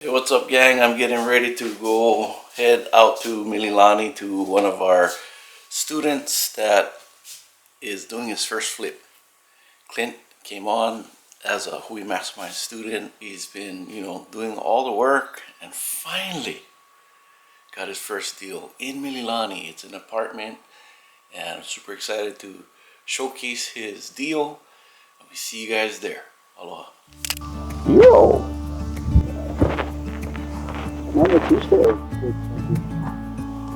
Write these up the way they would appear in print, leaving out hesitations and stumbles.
Hey, what's up, gang? I'm getting ready to go head out to Mililani to one of our students that is doing his first flip. Clint came on as a HUI Mastermind student. He's been, doing all the work and finally got his first deal in Mililani. It's an apartment and I'm super excited to showcase his deal. We see you guys there. Aloha. Yo!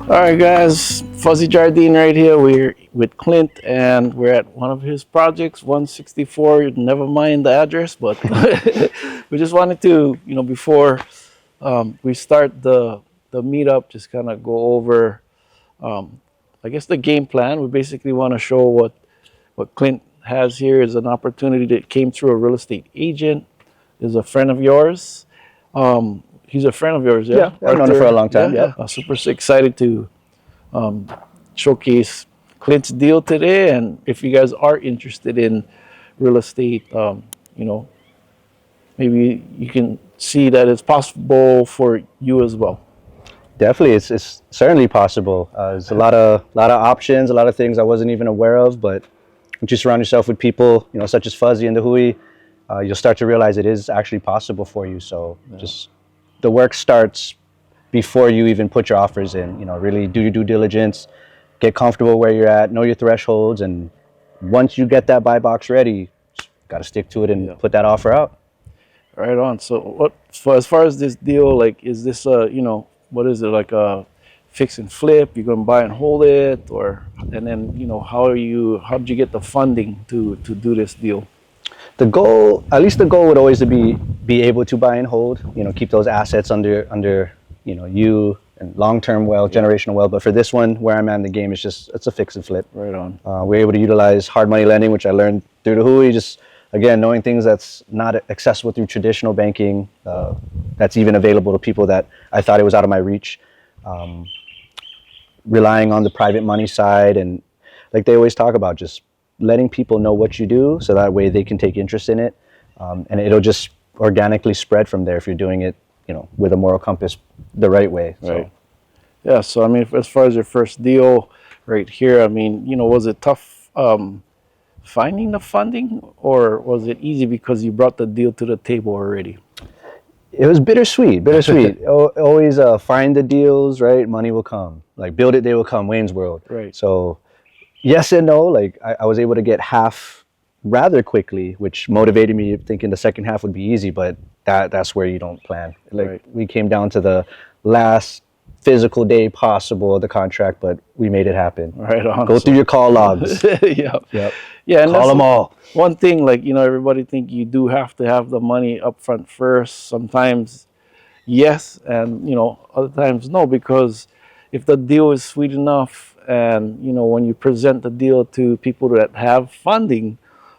Alright guys, Fuzzy Jardine right here. We're with Clint and we're at one of his projects, 164. Never mind the address, but we just wanted to, before we start the meetup, just kind of go over, I guess, the game plan. We basically want to show what Clint has here is an opportunity that came through a real estate agent, is a friend of yours. He's a friend of yours, yeah? Yeah, I've known him for a long time. Yeah. Super excited to showcase Clint's deal today. And if you guys are interested in real estate, maybe you can see that it's possible for you as well. Definitely, it's certainly possible. There's a lot of options, a lot of things I wasn't even aware of. But once you surround yourself with people, such as Fuzzy and the HUI, you'll start to realize it is actually possible for you. So just the work starts before you even put your offers in. Really do your due diligence, get comfortable where you're at, know your thresholds, and once you get that buy box ready, got to stick to it and put that offer out. Right on. So as far as this deal, like, is this what is it, like a fix and flip? You're gonna buy and hold it, and then how did you get the funding to do this deal? The goal, at least the goal, would always be able to buy and hold. Keep those assets under you and long-term wealth, generational wealth. But for this one, where I'm at in the game, it's a fix and flip. Right on. We're able to utilize hard money lending, which I learned through the HUI. Just again, knowing things that's not accessible through traditional banking, that's even available to people that I thought it was out of my reach. Relying on the private money side, and like they always talk about, just letting people know what you do, so that way they can take interest in it, and it'll just organically spread from there if you're doing it, with a moral compass the right way. Right. Yeah. So I mean, as far as your first deal right here, I mean, was it tough finding the funding, or was it easy because you brought the deal to the table already? It was bittersweet. Always find the deals, right? Money will come. Like, build it, they will come. Wayne's World. Right. So yes and no. Like, I was able to get half rather quickly, which motivated me, thinking the second half would be easy, but that's where you don't plan. Like, we came down to the last physical day possible of the contract, but we made it happen. Right on. Go through your call logs. Yep. Yeah, and call them all. One thing, like, everybody think you do have to have the money up front first. Sometimes yes, and other times no, because if the deal is sweet enough, and when you present the deal to people that have funding,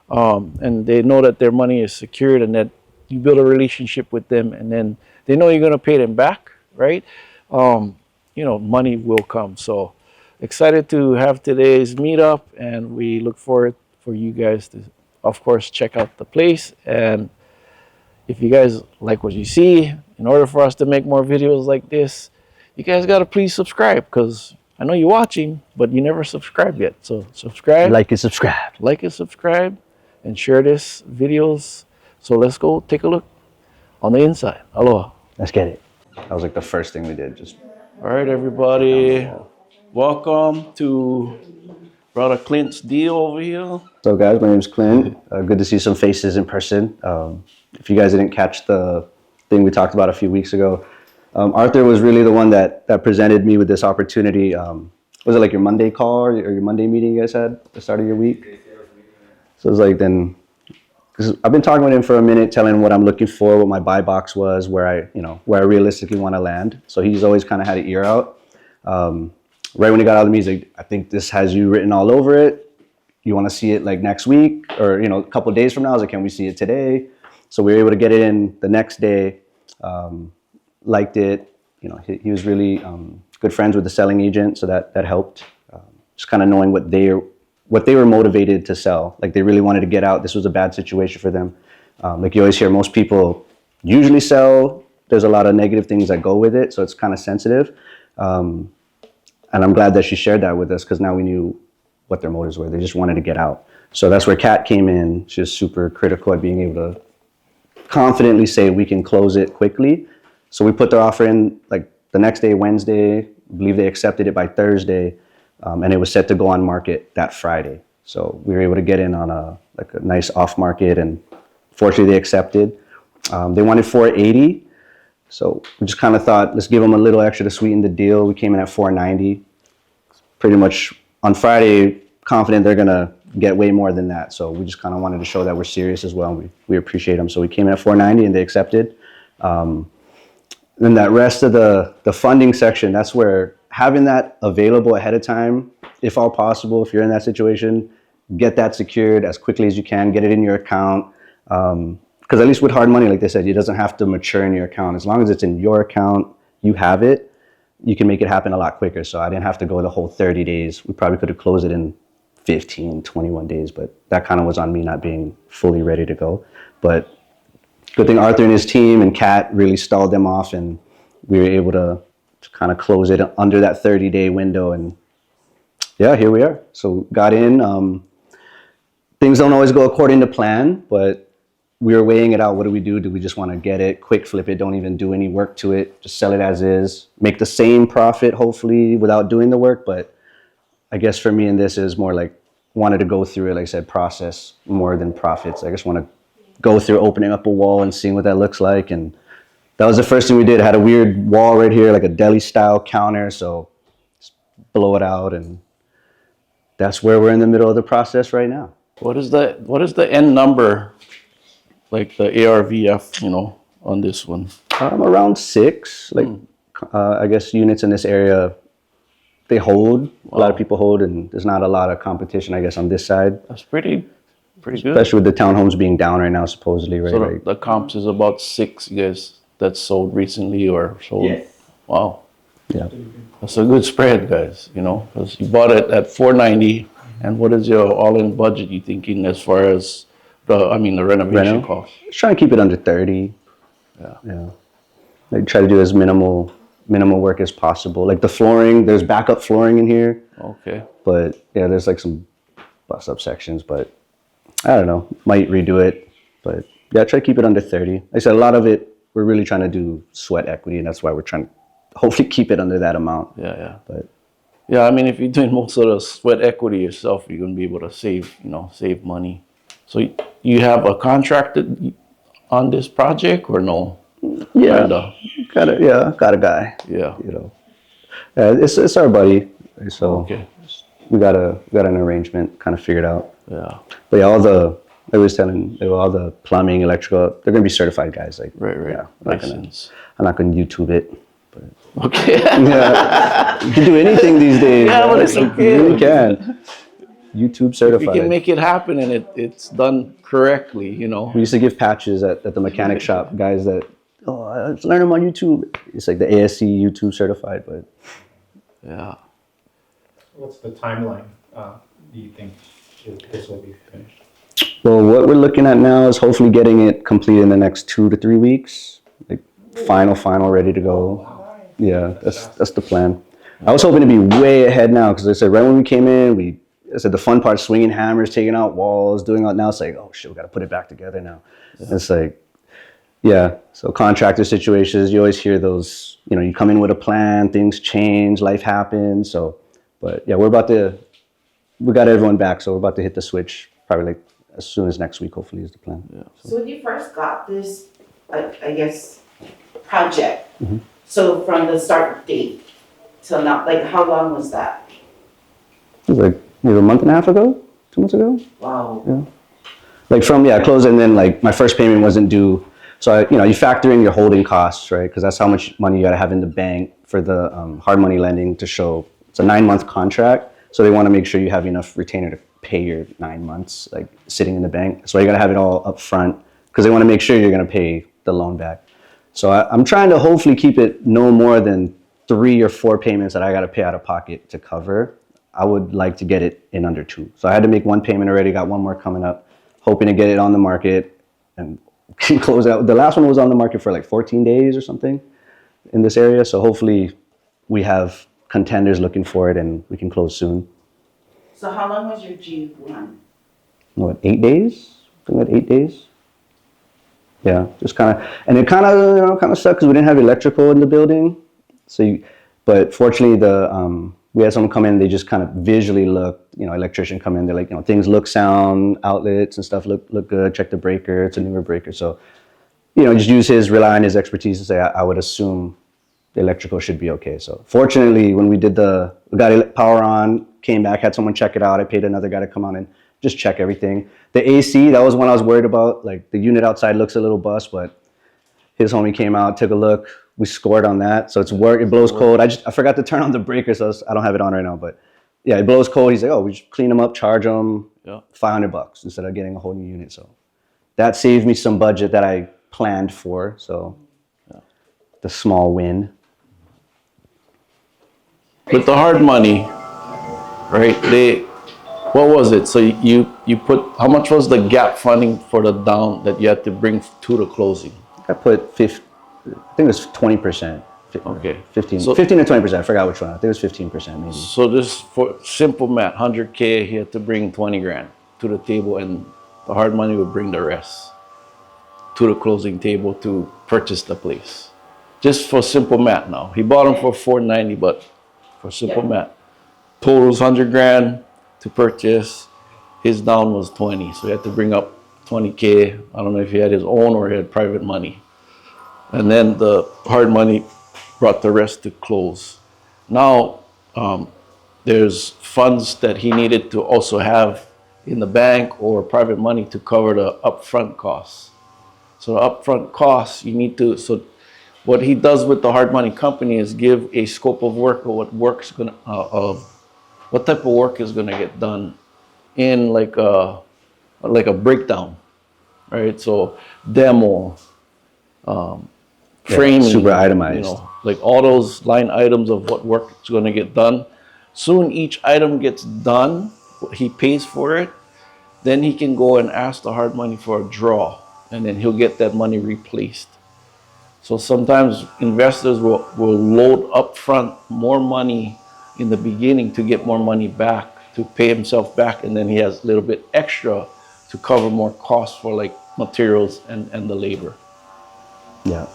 and they know that their money is secured, and that you build a relationship with them, and then they know you're going to pay them back, right? Money will come. So excited to have today's meetup, and we look forward for you guys to, of course, check out the place. And if you guys like what you see, in order for us to make more videos like this, you guys got to please subscribe, because I know you're watching, but you never subscribed yet. So subscribe. Like and subscribe. Like and subscribe, and share this videos. So let's go take a look on the inside. Aloha. Let's get it. That was like the first thing we did. All right, everybody. Welcome to Brother Clint's deal over here. So guys, my name is Clint. Good to see some faces in person. If you guys didn't catch the thing we talked about a few weeks ago, Arthur was really the one that presented me with this opportunity. Was it like your Monday call or your Monday meeting you guys had at the start of your week? So it was like, then, because I've been talking with him for a minute, telling him what I'm looking for, what my buy box was, where I realistically want to land. So he's always kind of had an ear out. Right when he got out of the meeting, he's like, I think this has you written all over it. You want to see it like next week, or a couple of days from now? I was like, can we see it today? So we were able to get it in the next day. Liked it. He was really good friends with the selling agent, so that helped. Just kind of knowing what they were motivated to sell. Like, they really wanted to get out. This was a bad situation for them. Like you always hear, most people usually sell there's a lot of negative things that go with it, so it's kind of sensitive. And I'm glad that she shared that with us, because now we knew what their motives were. They just wanted to get out. So that's where Kat came in. She was super critical at being able to confidently say we can close it quickly. So we put their offer in like the next day, Wednesday. I believe they accepted it by Thursday, and it was set to go on market that Friday. So we were able to get in on a nice off market, and fortunately they accepted. They wanted 480. So we just kind of thought, let's give them a little extra to sweeten the deal. We came in at 490. Pretty much on Friday, confident they're going to get way more than that. So we just kind of wanted to show that we're serious as well. We appreciate them. So we came in at 490 and they accepted. Then that rest of the funding section, that's where having that available ahead of time, if all possible, if you're in that situation, get that secured as quickly as you can, get it in your account. Because at least with hard money, like they said, it doesn't have to mature in your account. As long as it's in your account, you have it, you can make it happen a lot quicker. So I didn't have to go the whole 30 days. We probably could have closed it in 15, 21 days, but that kind of was on me not being fully ready to go. But good thing Arthur and his team and Kat really stalled them off, and we were able to kind of close it under that 30-day window. And yeah, here we are. So got in. Things don't always go according to plan, but we were weighing it out. What do we do? Do we just want to get it, quick flip it, don't even do any work to it, just sell it as is, make the same profit, hopefully, without doing the work? But I guess for me in this is more like, wanted to go through it, like I said, process more than profits. I just want to go through opening up a wall and seeing what that looks like. And that was the first thing we did. It had a weird wall right here, like a deli style counter. So just blow it out. And that's where we're in the middle of the process right now. What is the end number, like the ARVF, on this one? Around 6, I guess units in this area, they hold. A lot of people hold, and there's not a lot of competition, I guess, on this side. That's pretty good. Especially with the townhomes being down right now, supposedly, right? So the comps is about 6, you guys, that's sold recently or sold? Yes. Wow. Yeah. That's a good spread, guys, because you bought it at 490. And what is your all-in budget you thinking as far as the renovation cost? Just trying to keep it under 30. Yeah. Like try to do as minimal work as possible. Like the flooring, there's backup flooring in here. Okay. But yeah, there's like some bust up sections, but I don't know, might redo it. But yeah, try to keep it under 30. Like I said, a lot of it, we're really trying to do sweat equity, and that's why we're trying to hopefully keep it under that amount. Yeah. But yeah, if you're doing most of the sweat equity yourself, you're going to be able to save money. So you have a contractor on this project or no? Yeah, got a guy. Yeah. It's our buddy. So Okay. we got an arrangement kind of figured out. Yeah. But yeah, I was telling all the plumbing, electrical, they're gonna be certified guys. Like Right. Yeah, License. I'm not gonna YouTube it. Okay. Yeah, you can do anything these days. Yeah, man. but it's okay. You really can. YouTube You certified. can make it happen and it's done correctly, We used to give patches at the mechanic shop, guys that, let's learn them on YouTube. It's like the ASC YouTube certified, but Yeah. What's the timeline? Do you think this will be finished? well, what we're looking at now is hopefully getting it complete in the next 2 to 3 weeks. Like final, ready to go. Yeah, that's the plan. I was hoping to be way ahead now, because I said right when we came in, I said the fun part, swinging hammers, taking out walls, doing all. Now it's like, oh shit, we got to put it back together now. Yeah. It's like, yeah. So contractor situations, you always hear those. You come in with a plan, things change, life happens. So, but yeah, we got everyone back, so we're about to hit the switch probably like as soon as next week. Hopefully, is the plan. Yeah. So when you first got this, I guess, project, so from the start date till now, like how long was that? It was like maybe a month and a half ago, 2 months ago. Wow. Yeah. Like close, and then like my first payment wasn't due. So you factor in your holding costs, right? Because that's how much money you got to have in the bank for the hard money lending to show. It's a 9-month contract, so they want to make sure you have enough retainer to pay your 9 months, like sitting in the bank. So you got to have it all up front, because they want to make sure you're going to pay the loan back. So I'm trying to hopefully keep it no more than 3 or 4 payments that I got to pay out of pocket to cover. I would like to get it in under 2. So I had to make 1 payment already, got 1 more coming up, hoping to get it on the market and close out. The last one was on the market for like 14 days or something in this area. So hopefully we have contenders looking for it and we can close soon. So how long was your G1? What, 8 days? I think like 8 days. Yeah, just kind of, and it kind of, kind of sucked because we didn't have electrical in the building. So, but fortunately, we had someone come in. They just kind of visually looked. Electrician come in. They're like, things look sound, outlets and stuff look good. Check the breaker. It's a newer breaker. So, just rely on his expertise to say, I would assume the electrical should be okay. So, fortunately, when we got power on, came back, had someone check it out. I paid another guy to come on and just check everything. The AC, that was one I was worried about. Like the unit outside looks a little bust, but his homie came out, took a look. We scored on that. So it blows cold. I forgot to turn on the breaker, so I don't have it on right now. But yeah, it blows cold. He's like, oh, we just clean them up, charge them $500 instead of getting a whole new unit. So that saved me some budget that I planned for. So the small win. With the hard money, right? What was it? So you put, how much was the gap funding for the down that you had to bring to the closing? I put 50, I think it was 20%. Okay. 15 to 20%. I forgot which one. I think it was 15% maybe. So just for simple math, 100K, he had to bring 20 grand to the table, and the hard money would bring the rest to the closing table to purchase the place. Just for simple math now. He bought them for 490, but for simple math. Total's 100 grand to purchase. His down was 20, so he had to bring up 20K. I don't know if he had his own or he had private money. And then the hard money brought the rest to close. Now, there's funds that he needed to also have in the bank or private money to cover the upfront costs. So the upfront costs, so what he does with the hard money company is give a scope of work of what type of work is gonna get done in like a breakdown, right? So demo, framing, super itemized. Like all those line items of what work is going to get done. Soon each item gets done, he pays for it, then he can go and ask the hard money for a draw, and then he'll get that money replaced. So sometimes investors will load up front more money in the beginning to get more money back, to pay himself back, and then he has a little bit extra to cover more costs for like materials and the labor. Yeah.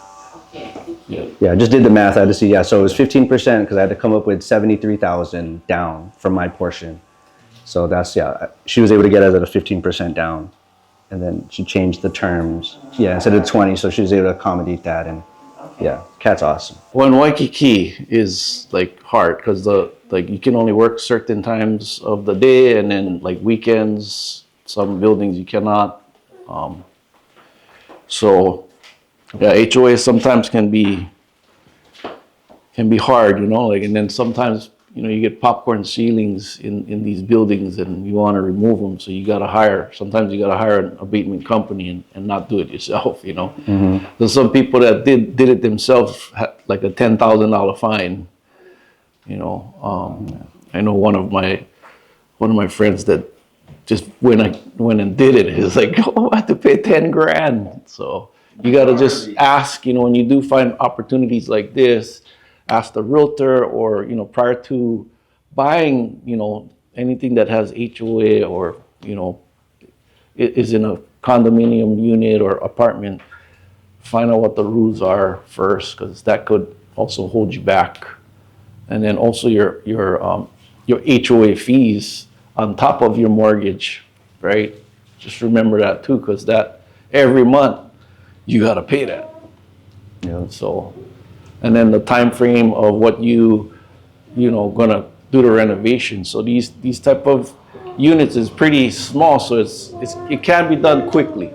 Yeah. Yeah, I just did the math. I had to see. Yeah, so it was 15% because I had to come up with 73,000 down from my portion. So that's, she was able to get us at a 15% down, and then she changed the terms. Yeah, instead of 20, so she was able to accommodate that, and yeah, Cat's awesome. Well, in Waikiki is like hard because you can only work certain times of the day, and then like weekends, some buildings you cannot. So yeah, HOA sometimes can be hard, and then sometimes, you get popcorn ceilings in these buildings and you want to remove them. So sometimes you got to hire an abatement company and not do it yourself, Mm-hmm. There's some people that did it themselves, had like a $10,000 fine, I know one of my friends that just went and did it. It's like, oh, I have to pay 10 grand. So you got to just ask, when you do find opportunities like this, ask the realtor, or, prior to buying, anything that has HOA or, is in a condominium unit or apartment, find out what the rules are first, because that could also hold you back. And then also your HOA fees on top of your mortgage, right? Just remember that too, because that every month you got to pay that. Yeah. So, and then the time frame of what gonna do the renovation. So these type of units is pretty small, so it can be done quickly.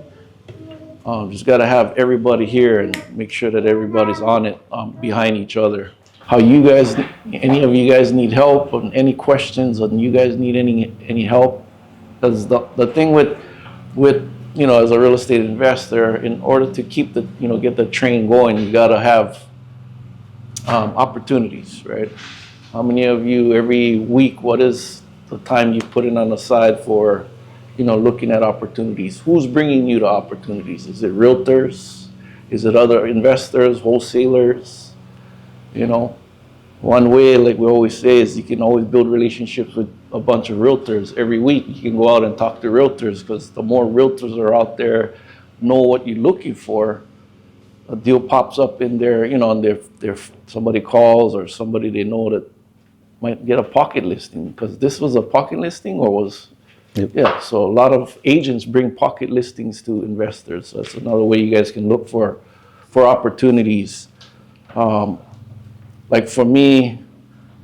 Just got to have everybody here and make sure that everybody's on it, behind each other. Any of you guys need help, or any questions, or you guys need any help? Because the thing with as a real estate investor, in order to keep get the train going, you got to have opportunities, right? How many of you every week, what is the time you put in on the side for looking at opportunities. Who's bringing you the opportunities? Is it realtors? Is it other investors, wholesalers? One way, like we always say, is you can always build relationships with a bunch of realtors. Every week you can go out and talk to realtors, because the more realtors are out there, know what you're looking for, a deal pops up in their, and their somebody calls, or somebody they know that might get a pocket listing, because this was a pocket listing, or was, Yep. yeah. So a lot of agents bring pocket listings to investors. So that's another way you guys can look for opportunities. Like for me,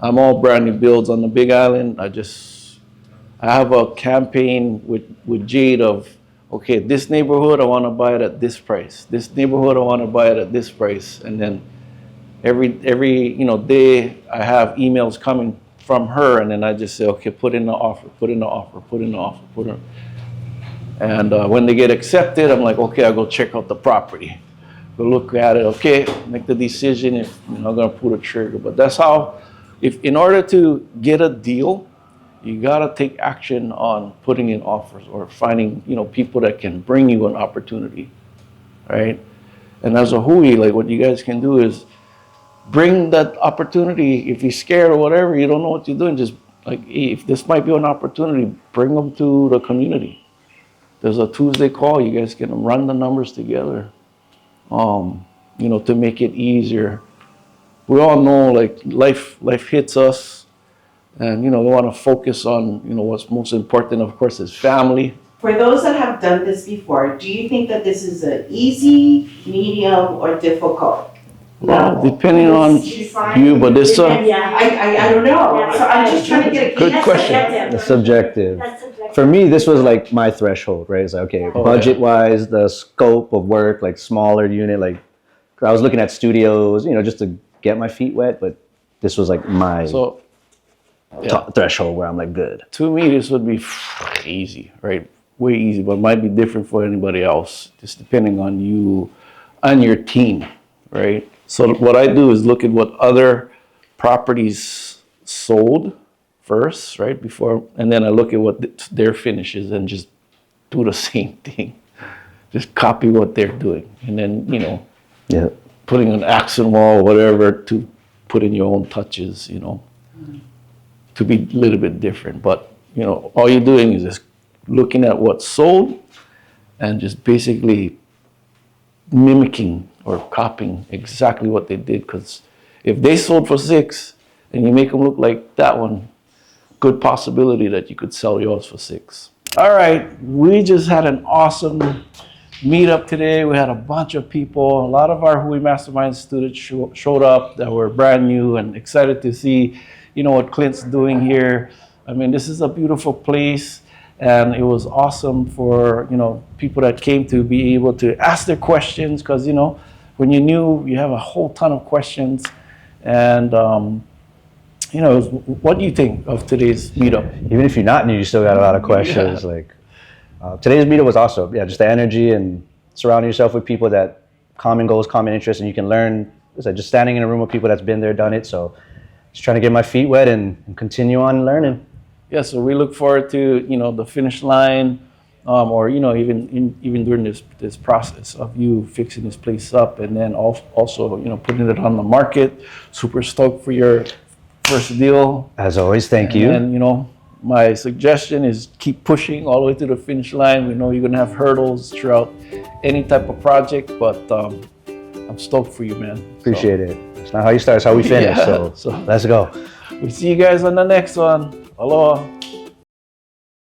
I'm all brand new builds on the Big Island. I have a campaign with Jade of, okay, this neighborhood, I want to buy it at this price. This neighborhood, I want to buy it at this price. And then every day I have emails coming from her, and then I just say, okay, put in the offer, put in the offer, put in the offer, put in. And when they get accepted, I'm like, okay, I'll go check out the property. Go look at it, okay, make the decision if I'm gonna pull the trigger. But that's how, if in order to get a deal, you gotta take action on putting in offers, or finding, people that can bring you an opportunity, right? And as a HUI, like what you guys can do is bring that opportunity. If you're scared or whatever, you don't know what you're doing, just like, hey, if this might be an opportunity, bring them to the community. There's a Tuesday call, you guys can run the numbers together, to make it easier. We all know, like, life hits us, and, we want to focus on, what's most important, of course, is family. For those that have done this before, do you think that this is an easy, medium, or difficult? Well, depending on you, but it's I don't know. So I'm just trying to get a Good gauge. question. It's subjective. That's subjective. For me, this was like my threshold, right? It's like, okay, Oh, budget-wise, the scope of work, like smaller unit, like I was looking at studios, just to get my feet wet, but this was like my So, threshold where I'm like, good. to me, this would be easy, right? Way easy, but it might be different for anybody else, just depending on you and your team, right? So what I do is look at what other properties sold first, right? Before, and then I look at what their finishes and just do the same thing. Just copy what they're doing. And then, Yeah. putting an accent wall or whatever to put in your own touches, to be a little bit different. But, all you're doing is just looking at what's sold and just basically mimicking or copying exactly what they did. Because if they sold for 6 and you make them look like that one, good possibility that you could sell yours for 6. All right, we just had an awesome meetup today. We had a bunch of people. A lot of our HUI Mastermind students showed up that were brand new and excited to see, what Clint's doing here. I mean, this is a beautiful place. And it was awesome for, people that came to be able to ask their questions, because, when you're new, you have a whole ton of questions. And, what do you think of today's meetup? Even if you're not new, you still got a lot of questions. Yeah. Like today's meetup was awesome. Yeah, just the energy and surrounding yourself with people that common goals, common interests, and you can learn. Just standing in a room with people that's been there, done it. So just trying to get my feet wet and continue on learning. Yeah, so we look forward to, the finish line, or, even during this process of you fixing this place up, and then also, putting it on the market. Super stoked for your first deal. As always, thank you. And, my suggestion is keep pushing all the way to the finish line. We know you're going to have hurdles throughout any type of project, but I'm stoked for you, man. Appreciate it. It's not how you start, it's how we finish. Yeah, So let's go. We see you guys on the next one. Aloha.